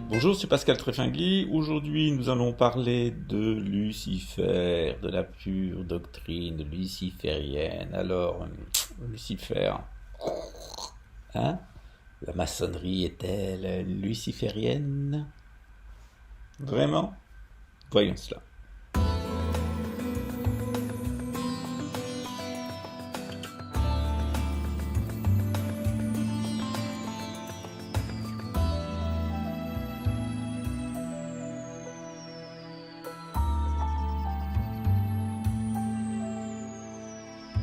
Bonjour, c'est Pascal Tréfingui. Aujourd'hui, nous allons parler de Lucifer, de la pure doctrine luciférienne. Alors, Lucifer, hein? La maçonnerie est-elle luciférienne? Vraiment? Voyons cela.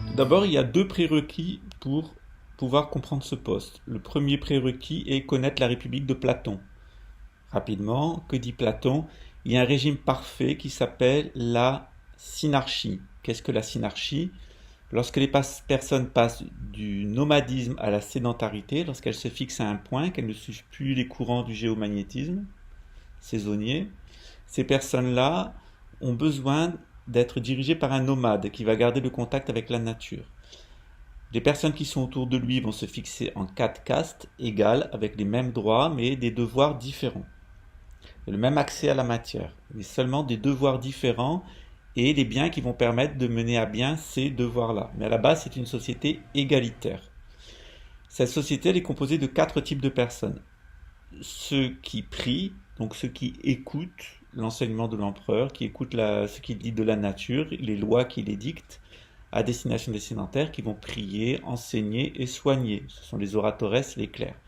Tout d'abord, il y a deux prérequis pour pouvoir comprendre ce poste. Le premier prérequis est connaître la République de Platon. Rapidement, que dit Platon? Il y a un régime parfait qui s'appelle la synarchie. Qu'est-ce que la synarchie? Lorsque les personnes passent du nomadisme à la sédentarité, lorsqu'elles se fixent à un point, qu'elles ne suivent plus les courants du géomagnétisme saisonnier, ces personnes-là ont besoin d'être dirigées par un nomade qui va garder le contact avec la nature. Les personnes qui sont autour de lui vont se fixer en quatre castes égales, avec les mêmes droits, mais des devoirs différents. Le même accès à la matière, mais seulement des devoirs différents et des biens qui vont permettre de mener à bien ces devoirs-là. Mais à la base, c'est une société égalitaire. Cette société, elle est composée de quatre types de personnes. Ceux qui prient, donc ceux qui écoutent l'enseignement de l'empereur, qui écoutent ce qu'il dit de la nature, les lois qu'il édicte, à destination des sédentaires, qui vont prier, enseigner et soigner. Ce sont les oratores, les clercs.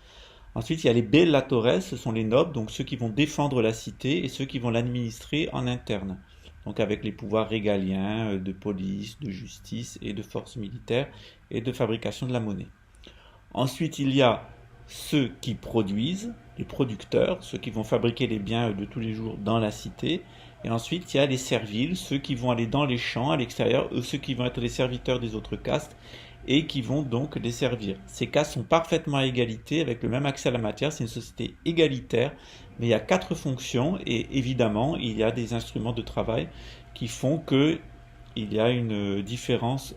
Ensuite, il y a les bellatores, ce sont les nobles, donc ceux qui vont défendre la cité et ceux qui vont l'administrer en interne. Donc avec les pouvoirs régaliens de police, de justice et de force militaire et de fabrication de la monnaie. Ensuite, il y a ceux qui produisent, les producteurs, ceux qui vont fabriquer les biens de tous les jours dans la cité. Et ensuite, il y a les serviles, ceux qui vont aller dans les champs à l'extérieur, ceux qui vont être les serviteurs des autres castes et qui vont donc les servir. Ces castes sont parfaitement à égalité avec le même accès à la matière, c'est une société égalitaire, mais il y a quatre fonctions et évidemment, il y a des instruments de travail qui font que il y a une différence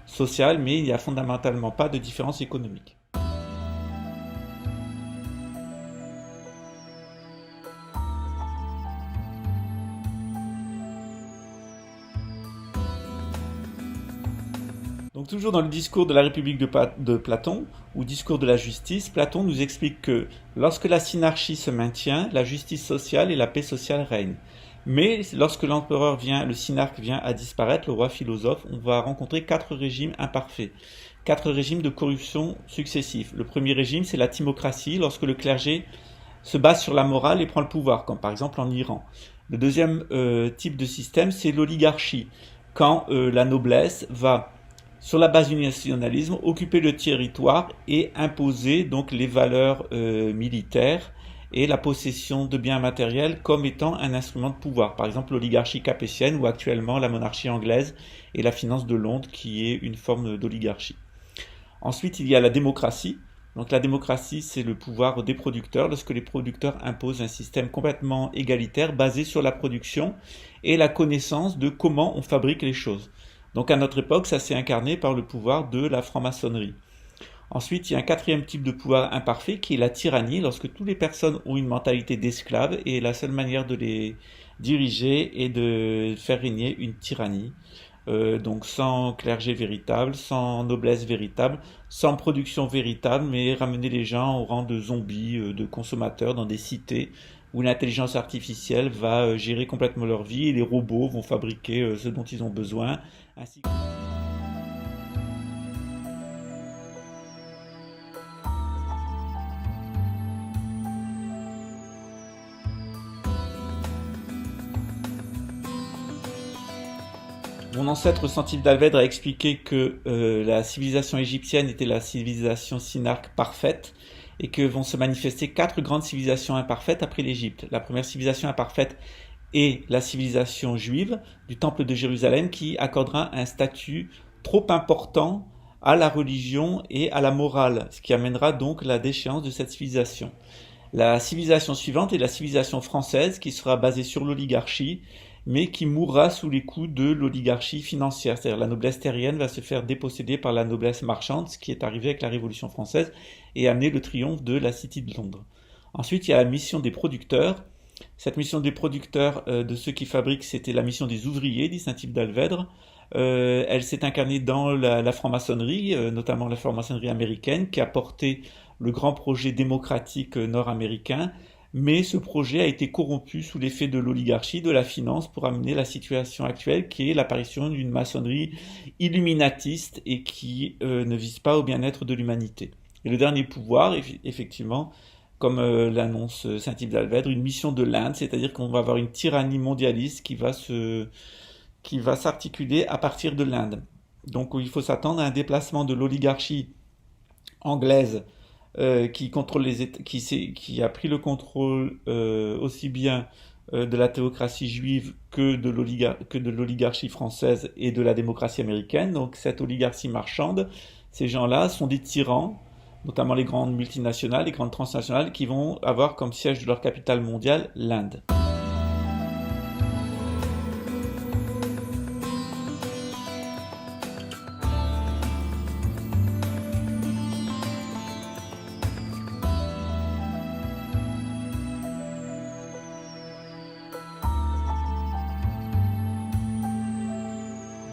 sociale, mais il n'y a fondamentalement pas de différence économique. Donc toujours dans le discours de la République de Platon, ou discours de la justice, Platon nous explique que lorsque la synarchie se maintient, la justice sociale et la paix sociale règnent. Mais lorsque l'empereur vient, le synarque vient à disparaître, le roi philosophe, on va rencontrer quatre régimes imparfaits, quatre régimes de corruption successifs. Le premier régime, c'est la timocratie, lorsque le clergé se base sur la morale et prend le pouvoir, comme par exemple en Iran. Le deuxième type de système, c'est l'oligarchie, quand la noblesse va sur la base du nationalisme, occuper le territoire et imposer donc les valeurs militaires et la possession de biens matériels comme étant un instrument de pouvoir. Par exemple, l'oligarchie capétienne ou actuellement la monarchie anglaise et la finance de Londres qui est une forme d'oligarchie. Ensuite, il y a la démocratie. Donc la démocratie, c'est le pouvoir des producteurs lorsque les producteurs imposent un système complètement égalitaire basé sur la production et la connaissance de comment on fabrique les choses. Donc à notre époque, ça s'est incarné par le pouvoir de la franc-maçonnerie. Ensuite, il y a un quatrième type de pouvoir imparfait qui est la tyrannie, lorsque toutes les personnes ont une mentalité d'esclaves et la seule manière de les diriger est de faire régner une tyrannie. Donc sans clergé véritable, sans noblesse véritable, sans production véritable, mais ramener les gens au rang de zombies, de consommateurs dans des cités où l'intelligence artificielle va gérer complètement leur vie et les robots vont fabriquer ce dont ils ont besoin, ainsi que... Mon ancêtre Santil d'Alvèdre a expliqué que la civilisation égyptienne était la civilisation synarque parfaite et que vont se manifester quatre grandes civilisations imparfaites après l'Égypte. La première civilisation imparfaite est la civilisation juive du Temple de Jérusalem qui accordera un statut trop important à la religion et à la morale, ce qui amènera donc la déchéance de cette civilisation. La civilisation suivante est la civilisation française qui sera basée sur l'oligarchie mais qui mourra sous les coups de l'oligarchie financière. C'est-à-dire la noblesse terrienne va se faire déposséder par la noblesse marchande, ce qui est arrivé avec la Révolution française et amener le triomphe de la City de Londres. Ensuite, il y a la mission des producteurs. Cette mission des producteurs, de ceux qui fabriquent, c'était la mission des ouvriers, dit saint Yves d'Alvedre. Elle s'est incarnée dans la franc-maçonnerie, notamment la franc-maçonnerie américaine, qui a porté le grand projet démocratique nord-américain, mais ce projet a été corrompu sous l'effet de l'oligarchie, de la finance, pour amener la situation actuelle, qui est l'apparition d'une maçonnerie illuminatiste et qui ne vise pas au bien-être de l'humanité. Et le dernier pouvoir, effectivement, comme l'annonce saint Yves d'Alvedre, une mission de l'Inde, c'est-à-dire qu'on va avoir une tyrannie mondialiste qui va s'articuler à partir de l'Inde. Donc il faut s'attendre à un déplacement de l'oligarchie anglaise qui contrôle qui a pris le contrôle aussi bien de la théocratie juive que de l'oligarchie française et de la démocratie américaine. Donc cette oligarchie marchande, ces gens-là sont des tyrans, notamment les grandes multinationales, les grandes transnationales, qui vont avoir comme siège de leur capitale mondiale l'Inde.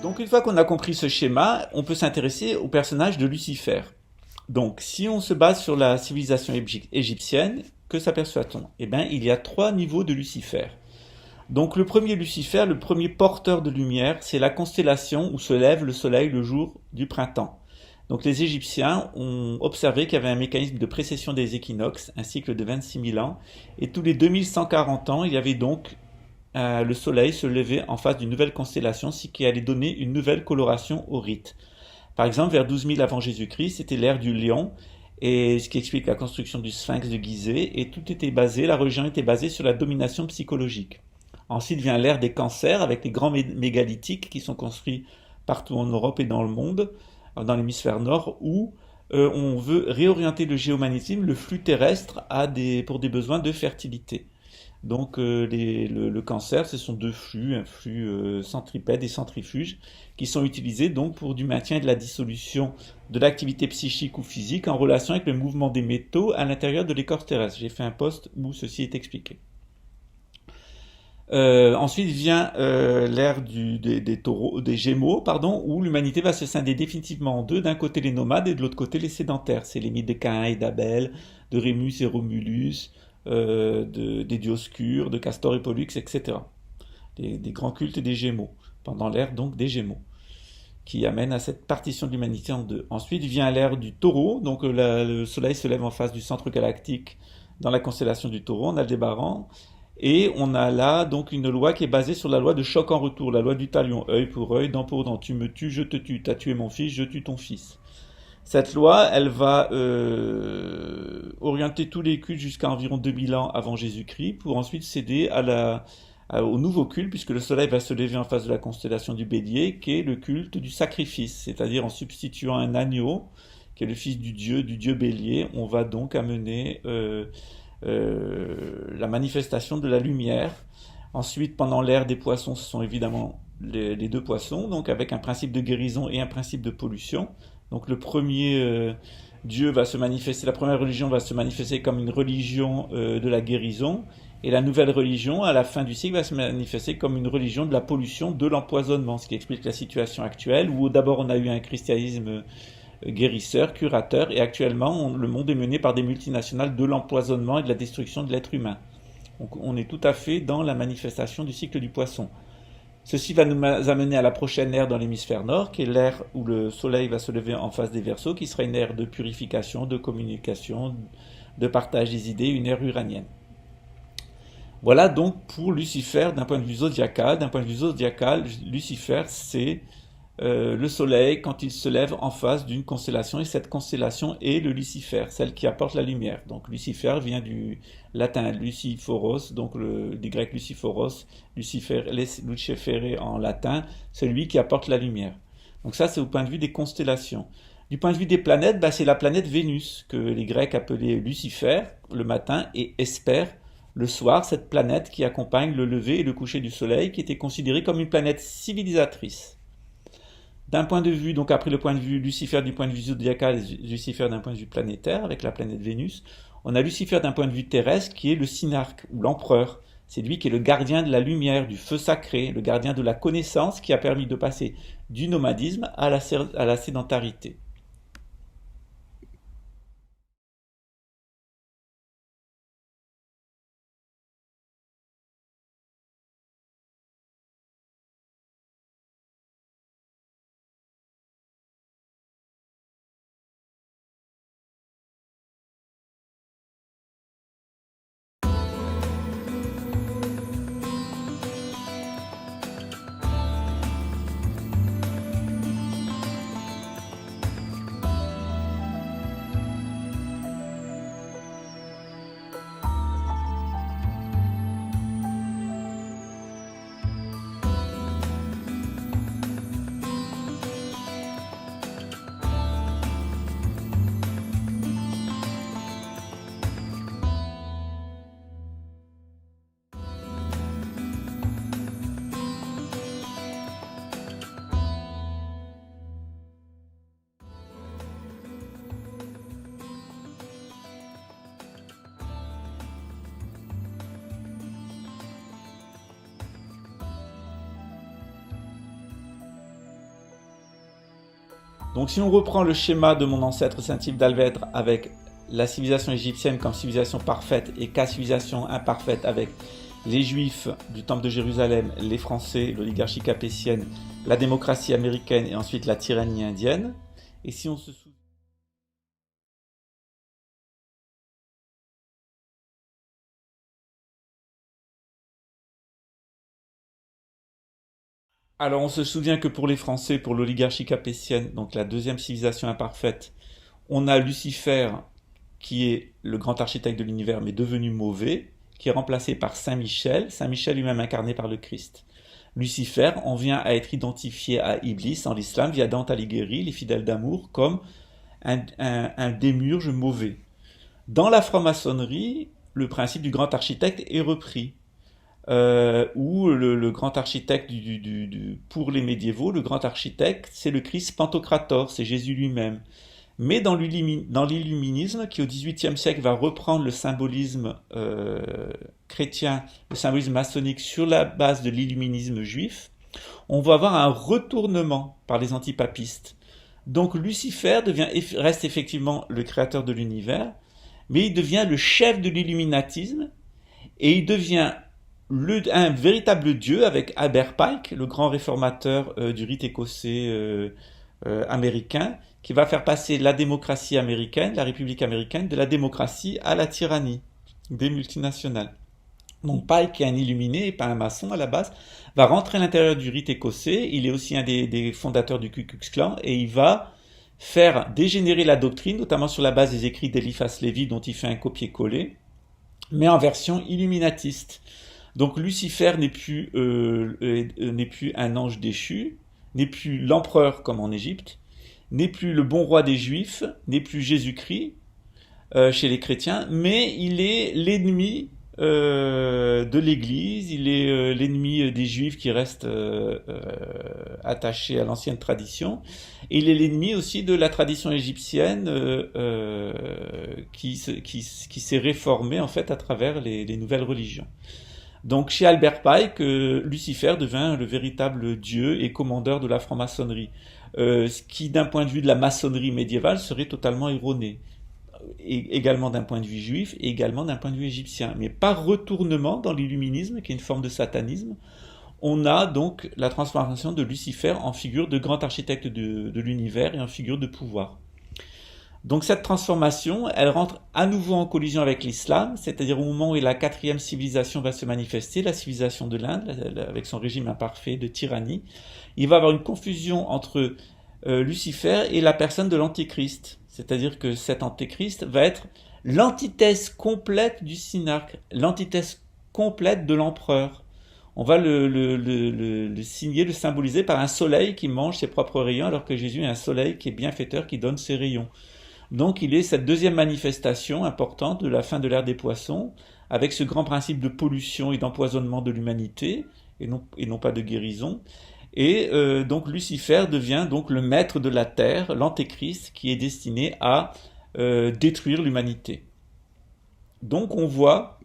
Donc une fois qu'on a compris ce schéma, on peut s'intéresser au personnage de Lucifer. Donc si on se base sur la civilisation égyptienne, que s'aperçoit-on? Eh bien, il y a 3 niveaux de Lucifer. Donc le premier Lucifer, le premier porteur de lumière, c'est la constellation où se lève le soleil le jour du printemps. Donc les Égyptiens ont observé qu'il y avait un mécanisme de précession des équinoxes, un cycle de 26 000 ans, et tous les 2140 ans, il y avait donc le soleil se levait en face d'une nouvelle constellation, ce qui allait donner une nouvelle coloration au rite. Par exemple, vers 12 000 avant Jésus-Christ, c'était l'ère du lion, et ce qui explique la construction du sphinx de Gizeh, et tout était basé, la religion était basée sur la domination psychologique. Ensuite vient l'ère des cancers, avec les grands mégalithiques qui sont construits partout en Europe et dans le monde, dans l'hémisphère nord, où on veut réorienter le géomagnétisme, le flux terrestre, pour des besoins de fertilité. Donc le cancer, ce sont 2 flux, un flux centripète et centrifuge, qui sont utilisés donc pour du maintien et de la dissolution de l'activité psychique ou physique en relation avec le mouvement des métaux à l'intérieur de l'écorce terrestre. J'ai fait un post où ceci est expliqué. Ensuite vient l'ère des Gémeaux, où l'humanité va se scinder définitivement en 2, d'un côté les nomades et de l'autre côté les sédentaires. C'est les mythes de Caïn et d'Abel, de Rémus et Romulus, des Dioscures, de Castor et Pollux, etc. Des grands cultes des Gémeaux, pendant l'ère donc des Gémeaux, qui amène à cette partition de l'humanité en 2. Ensuite vient l'ère du Taureau, donc le Soleil se lève en face du centre galactique dans la constellation du Taureau, on a Aldébaran, et on a là donc une loi qui est basée sur la loi de choc en retour, la loi du talion, œil pour œil, dent pour dent, tu me tues, je te tue, t'as tué mon fils, je tue ton fils. Cette loi, elle va orienter tous les cultes jusqu'à environ 2000 ans avant Jésus-Christ, pour ensuite céder au nouveau culte, puisque le soleil va se lever en face de la constellation du Bélier, qui est le culte du sacrifice, c'est-à-dire en substituant un agneau, qui est le fils du dieu Bélier, on va donc amener la manifestation de la lumière. Ensuite, pendant l'ère des poissons, ce sont évidemment les 2 poissons, donc avec un principe de guérison et un principe de pollution. Donc le premier Dieu va se manifester, la première religion va se manifester comme une religion de la guérison, et la nouvelle religion, à la fin du siècle, va se manifester comme une religion de la pollution, de l'empoisonnement, ce qui explique la situation actuelle, où d'abord on a eu un christianisme guérisseur, curateur, et actuellement le monde est mené par des multinationales de l'empoisonnement et de la destruction de l'être humain. Donc on est tout à fait dans la manifestation du cycle du poisson. Ceci va nous amener à la prochaine ère dans l'hémisphère nord, qui est l'ère où le soleil va se lever en face des Verseaux, qui sera une ère de purification, de communication, de partage des idées, une ère uranienne. Voilà donc pour Lucifer d'un point de vue zodiacal. D'un point de vue zodiacal, Lucifer, c'est le soleil quand il se lève en face d'une constellation, et cette constellation est le Lucifer, celle qui apporte la lumière. Donc Lucifer vient du latin Luciphoros, donc du grec Luciphoros, Lucifere en latin, celui qui apporte la lumière. Donc ça, c'est au point de vue des constellations. Du point de vue des planètes, c'est la planète Vénus, que les Grecs appelaient Lucifer le matin et Hesper le soir, cette planète qui accompagne le lever et le coucher du soleil, qui était considérée comme une planète civilisatrice. D'un point de vue, donc après le point de vue Lucifer du point de vue zodiacal et Lucifer d'un point de vue planétaire, avec la planète Vénus, On a Lucifer d'un point de vue terrestre qui est le synarque ou l'empereur. C'est lui qui est le gardien de la lumière, du feu sacré, le gardien de la connaissance qui a permis de passer du nomadisme à la sédentarité. Donc si on reprend le schéma de mon ancêtre Saint-Yves d'Alvèdre avec la civilisation égyptienne comme civilisation parfaite et cas civilisation imparfaite avec les Juifs du Temple de Jérusalem, les Français, l'oligarchie capétienne, la démocratie américaine et ensuite la tyrannie indienne. Et si on se souvient... Alors on se souvient que pour les Français, pour l'oligarchie capétienne, donc la deuxième civilisation imparfaite, on a Lucifer qui est le grand architecte de l'univers mais devenu mauvais, qui est remplacé par Saint Michel lui-même incarné par le Christ. Lucifer en vient à être identifié à Iblis en l'islam via Dante Alighieri, les fidèles d'amour, comme un démiurge mauvais. Dans la franc-maçonnerie, le principe du grand architecte est repris. Où le grand architecte pour les médiévaux, le grand architecte, c'est le Christ Pantocrator, c'est Jésus lui-même. Mais dans l'illuminisme, qui au XVIIIe siècle va reprendre le symbolisme chrétien, le symbolisme maçonnique sur la base de l'illuminisme juif, on va avoir un retournement par les antipapistes. Donc Lucifer reste effectivement le créateur de l'univers, mais il devient le chef de l'illuminatisme et il devient un véritable dieu avec Albert Pike, le grand réformateur du rite écossais américain, qui va faire passer la démocratie américaine, la République américaine, de la démocratie à la tyrannie des multinationales. Donc Pike, qui est un illuminé et pas un maçon à la base, va rentrer à l'intérieur du rite écossais. Il est aussi un des fondateurs du Ku Klux Klan et il va faire dégénérer la doctrine, notamment sur la base des écrits d'Eliphas Lévi, dont il fait un copier-coller, mais en version illuminatiste. Donc Lucifer n'est plus un ange déchu, n'est plus l'empereur comme en Égypte, n'est plus le bon roi des Juifs, n'est plus Jésus-Christ chez les chrétiens, mais il est l'ennemi de l'Église, il est l'ennemi des Juifs qui restent attachés à l'ancienne tradition, et il est l'ennemi aussi de la tradition égyptienne qui s'est réformée en fait à travers les nouvelles religions. Donc chez Albert Pike, Lucifer devint le véritable dieu et commandeur de la franc-maçonnerie, ce qui d'un point de vue de la maçonnerie médiévale serait totalement erroné, également d'un point de vue juif et également d'un point de vue égyptien. Mais par retournement dans l'illuminisme, qui est une forme de satanisme, on a donc la transformation de Lucifer en figure de grand architecte de l'univers et en figure de pouvoir. Donc cette transformation, elle rentre à nouveau en collision avec l'islam, c'est-à-dire au moment où la quatrième civilisation va se manifester, la civilisation de l'Inde, avec son régime imparfait de tyrannie. Il va y avoir une confusion entre Lucifer et la personne de l'antéchrist, c'est-à-dire que cet antéchrist va être l'antithèse complète du synarque, l'antithèse complète de l'empereur. On va le signer, le symboliser par un soleil qui mange ses propres rayons, alors que Jésus est un soleil qui est bienfaiteur, qui donne ses rayons. Donc il est cette deuxième manifestation importante de la fin de l'ère des poissons, avec ce grand principe de pollution et d'empoisonnement de l'humanité, et non pas de guérison. Et donc Lucifer devient donc le maître de la terre, l'antéchrist, qui est destiné à détruire l'humanité. Donc on voit,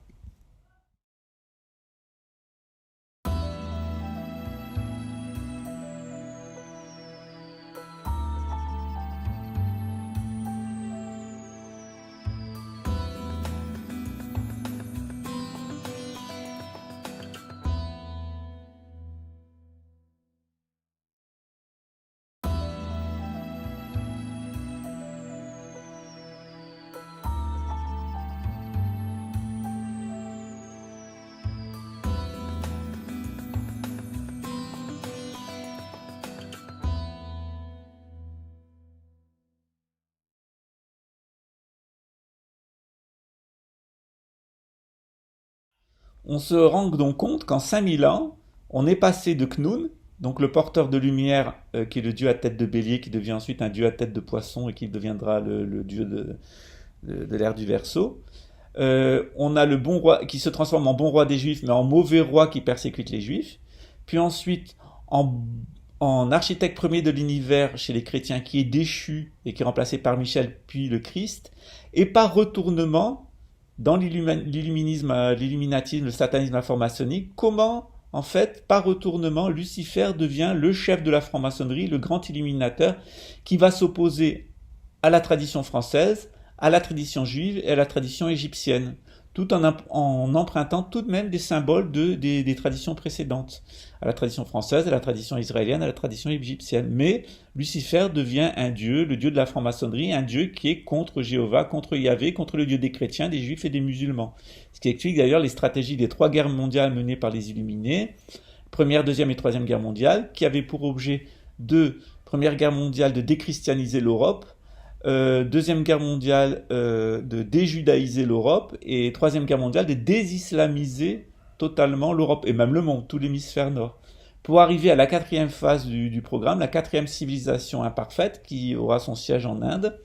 on se rend donc compte qu'en 5000 ans, on est passé de Khnun, donc le porteur de lumière, qui est le dieu à tête de bélier, qui devient ensuite un dieu à tête de poisson et qui deviendra le dieu de l'ère du Verseau. On a le bon roi qui se transforme en bon roi des Juifs, mais en mauvais roi qui persécute les Juifs. Puis ensuite, en architecte premier de l'univers chez les chrétiens, qui est déchu et qui est remplacé par Michel, puis le Christ. Et par retournement, dans l'illuminatisme, le satanisme, la franc-maçonnerie, comment, en fait, par retournement, Lucifer devient le chef de la franc-maçonnerie, le grand illuminateur, qui va s'opposer à la tradition française, à la tradition juive et à la tradition égyptienne, tout en empruntant tout de même des symboles des traditions précédentes, à la tradition française, à la tradition israélienne, à la tradition égyptienne. Mais Lucifer devient un dieu, le dieu de la franc-maçonnerie, un dieu qui est contre Jéhovah, contre Yahvé, contre le dieu des chrétiens, des juifs et des musulmans. Ce qui explique d'ailleurs les stratégies des 3 guerres mondiales menées par les Illuminés, Première, Deuxième et Troisième Guerre mondiale, qui avaient pour objet Première Guerre mondiale de déchristianiser l'Europe, Deuxième Guerre mondiale de déjudaïser l'Europe et Troisième Guerre mondiale de désislamiser totalement l'Europe et même le monde, tout l'hémisphère nord. Pour arriver à la 4e phase du programme, la 4e civilisation imparfaite qui aura son siège en Inde,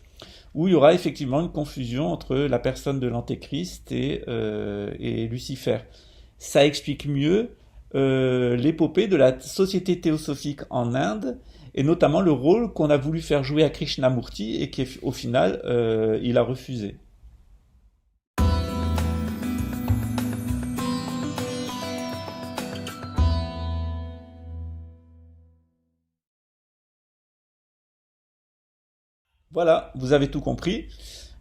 où il y aura effectivement une confusion entre la personne de l'Antéchrist et Lucifer. Ça explique mieux l'épopée de la société théosophique en Inde, et notamment le rôle qu'on a voulu faire jouer à Krishnamurti et qu'au final, il a refusé. Voilà, vous avez tout compris.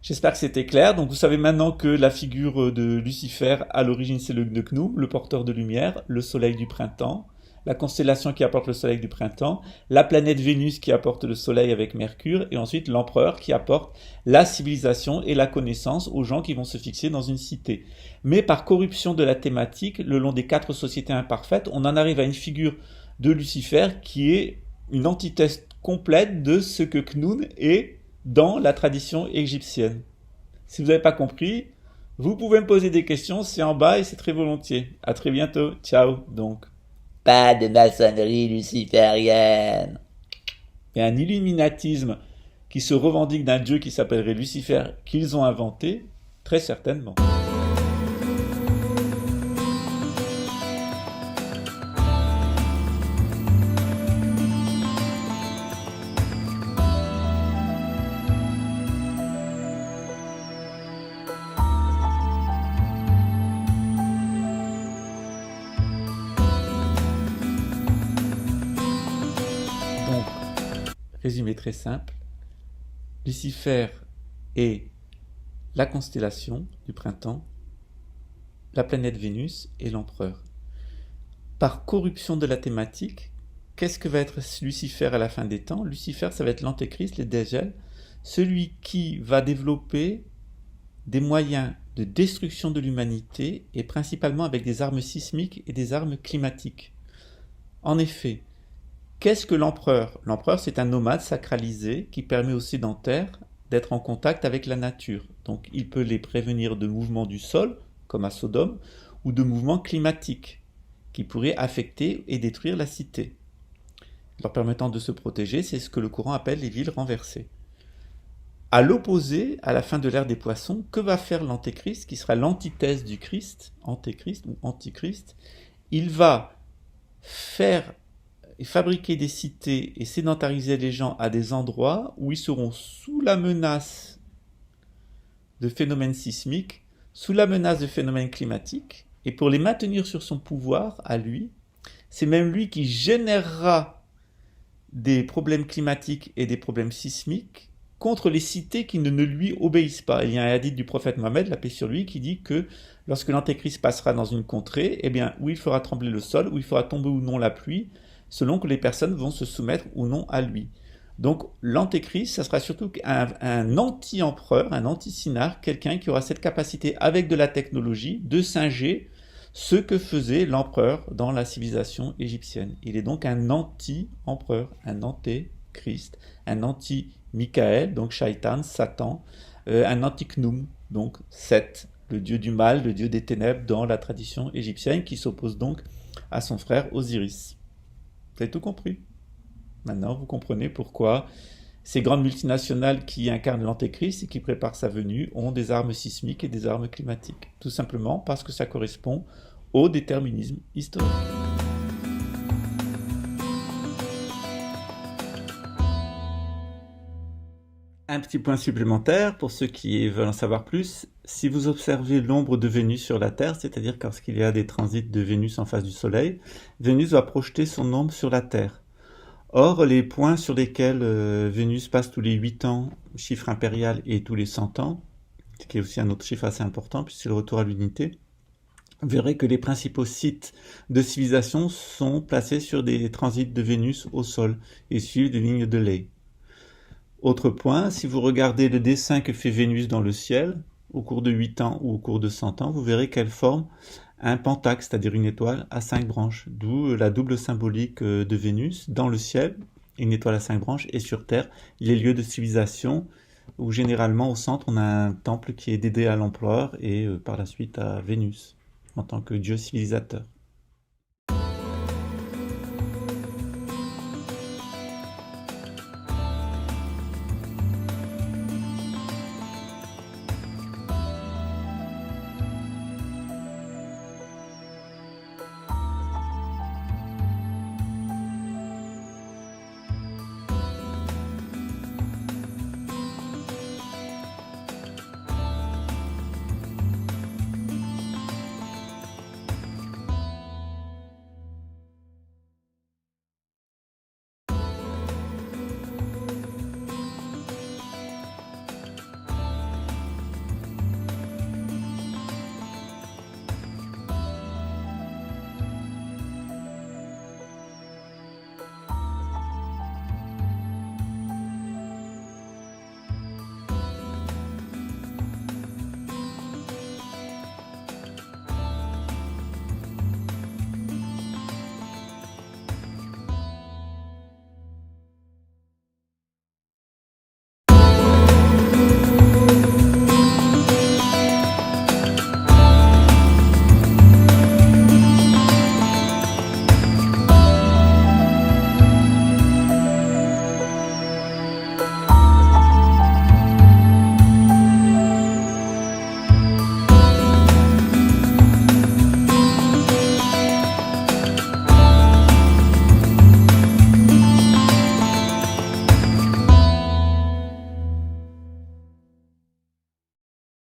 J'espère que c'était clair. Donc vous savez maintenant que la figure de Lucifer, à l'origine, c'est le Gnum, le porteur de lumière, le soleil du printemps, la constellation qui apporte le soleil du printemps, la planète Vénus qui apporte le soleil avec Mercure, et ensuite l'empereur qui apporte la civilisation et la connaissance aux gens qui vont se fixer dans une cité. Mais par corruption de la thématique, le long des 4 sociétés imparfaites, on en arrive à une figure de Lucifer qui est une antithèse complète de ce que Khnun est dans la tradition égyptienne. Si vous n'avez pas compris, vous pouvez me poser des questions, c'est en bas et c'est très volontiers. À très bientôt. Ciao donc. Pas de maçonnerie luciférienne. Il y a un illuminatisme qui se revendique d'un dieu qui s'appellerait Lucifer qu'ils ont inventé, très certainement. Donc, résumé très simple, Lucifer est la constellation du printemps, la planète Vénus et l'empereur. Par corruption de la thématique, qu'est-ce que va être Lucifer à la fin des temps? Lucifer, ça va être l'antéchrist, le Dajjal, celui qui va développer des moyens de destruction de l'humanité et principalement avec des armes sismiques et des armes climatiques. En effet, qu'est-ce que l'empereur? L'empereur, c'est un nomade sacralisé qui permet aux sédentaires d'être en contact avec la nature. Donc il peut les prévenir de mouvements du sol, comme à Sodome, ou de mouvements climatiques qui pourraient affecter et détruire la cité. Leur permettant de se protéger, c'est ce que le courant appelle les villes renversées. À l'opposé, à la fin de l'ère des poissons, que va faire l'antéchrist, qui sera l'antithèse du Christ, antéchrist ou antichrist? Il va fabriquer des cités et sédentariser les gens à des endroits où ils seront sous la menace de phénomènes sismiques, sous la menace de phénomènes climatiques, et pour les maintenir sur son pouvoir, à lui, c'est même lui qui générera des problèmes climatiques et des problèmes sismiques contre les cités qui ne lui obéissent pas. Il y a un hadith du prophète Mohammed, la paix sur lui, qui dit que lorsque l'antéchrist passera dans une contrée, eh bien, où il fera trembler le sol, où il fera tomber ou non la pluie, selon que les personnes vont se soumettre ou non à lui. Donc l'antéchrist, ça sera surtout un anti-empereur, un anti-synarque, quelqu'un qui aura cette capacité, avec de la technologie, de singer ce que faisait l'empereur dans la civilisation égyptienne. Il est donc un anti-empereur, un antéchrist, un anti-Michael, donc Shaitan, Satan, un anti-Khnum, donc Seth, le dieu du mal, le dieu des ténèbres dans la tradition égyptienne, qui s'oppose donc à son frère Osiris. Vous avez tout compris. Maintenant, vous comprenez pourquoi ces grandes multinationales qui incarnent l'antéchrist et qui préparent sa venue ont des armes sismiques et des armes climatiques. Tout simplement parce que ça correspond au déterminisme historique. Un petit point supplémentaire pour ceux qui veulent en savoir plus. Si vous observez l'ombre de Vénus sur la Terre, c'est-à-dire lorsqu'il y a des transits de Vénus en face du Soleil, Vénus va projeter son ombre sur la Terre. Or, les points sur lesquels Vénus passe tous les 8 ans, chiffre impérial, et tous les 100 ans, ce qui est aussi un autre chiffre assez important, puisque c'est le retour à l'unité, vous verrez que les principaux sites de civilisation sont placés sur des transits de Vénus au sol et suivent des lignes de ley. Autre point, si vous regardez le dessin que fait Vénus dans le ciel, au cours de 8 ans ou au cours de 100 ans, vous verrez qu'elle forme un pentacle, c'est-à-dire une étoile à 5 branches, d'où la double symbolique de Vénus. Dans le ciel, une étoile à 5 branches, et sur Terre, les lieux de civilisation, où généralement au centre, on a un temple qui est dédié à l'empereur et par la suite à Vénus, en tant que dieu civilisateur.